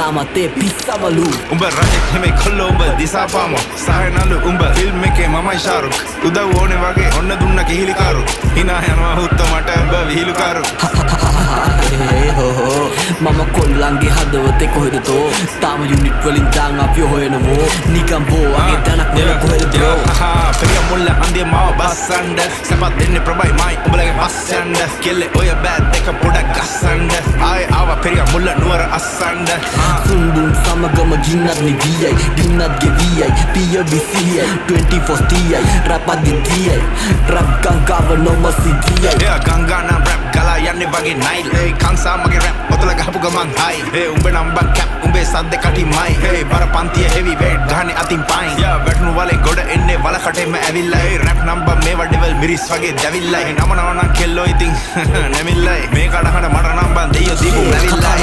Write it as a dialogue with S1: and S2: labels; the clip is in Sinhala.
S1: තාමත් ඒ පිස්සමලු
S2: උඹ රජෙක් නෙමෙයි කොල්ලෝ උඹ දිසාපාම සහනලු උඹ ෆිල්ම් එකේ මමයි ශාරුක් උදව් ඕනේ වගේ ඔන්න දුන්න කිහිලිකාරු hina යනවා හුත්ත මට උඹ විහිළුකාරු
S1: මම කොල්ලන්ගේ හදවතේ කොහෙද තෝ තාම යුනිට් වලින් දාන් අපි හොයනවෝ නිකම් බෝගේ තනක් නෙල කොහෙද බ්‍රෝ
S2: පෙරිය මුල්ල හන්දිය මාව බස්සන්ඩ සපත් දෙන්නේ ප්‍රබයි මයි උඹලගේ පස්සන්ඩ කෙල්ලේ ඔය බෑත් එක පොඩක් ගස්සන්ඩ ආයේ ආවා පෙරිය මුල්ල නුවර අස්සන්ඩ
S1: සුන්දුන් සමගම ගින්නත් නිවියයි ගින්නත් ගෙවියයි පිය විසියයි 24 තියයි රැප් අදිතියයි රැප් ගංගාව නොම සිටියයි
S2: එයා ගංගා නම් රැප් ගලා යන්නේ වගේ නයිල් ඒ කංසා මගේ රැප් ඔතල ගහපු ගමන් හයි ඒ උඹේ නම් බන් කැප් උඹේ සද්ද කටිමයි ඒ බර පන්තිය හෙවි වේට් ගහන්නේ අතින් පයින් යා වැටුණු වලේ ගොඩ එන්නේ වල කටෙම ඇවිල්ලා ඒ රැප් නම්බර් මේවා ඩෙවල් මිරිස් වගේ දැවිල්ලා ඒ නම නම නම් කෙල්ලෝ ඉතින් නැමිල්ලයි මේ කඩහන මට නම් බන් දෙයියෝ දීපු මැවිල්ලා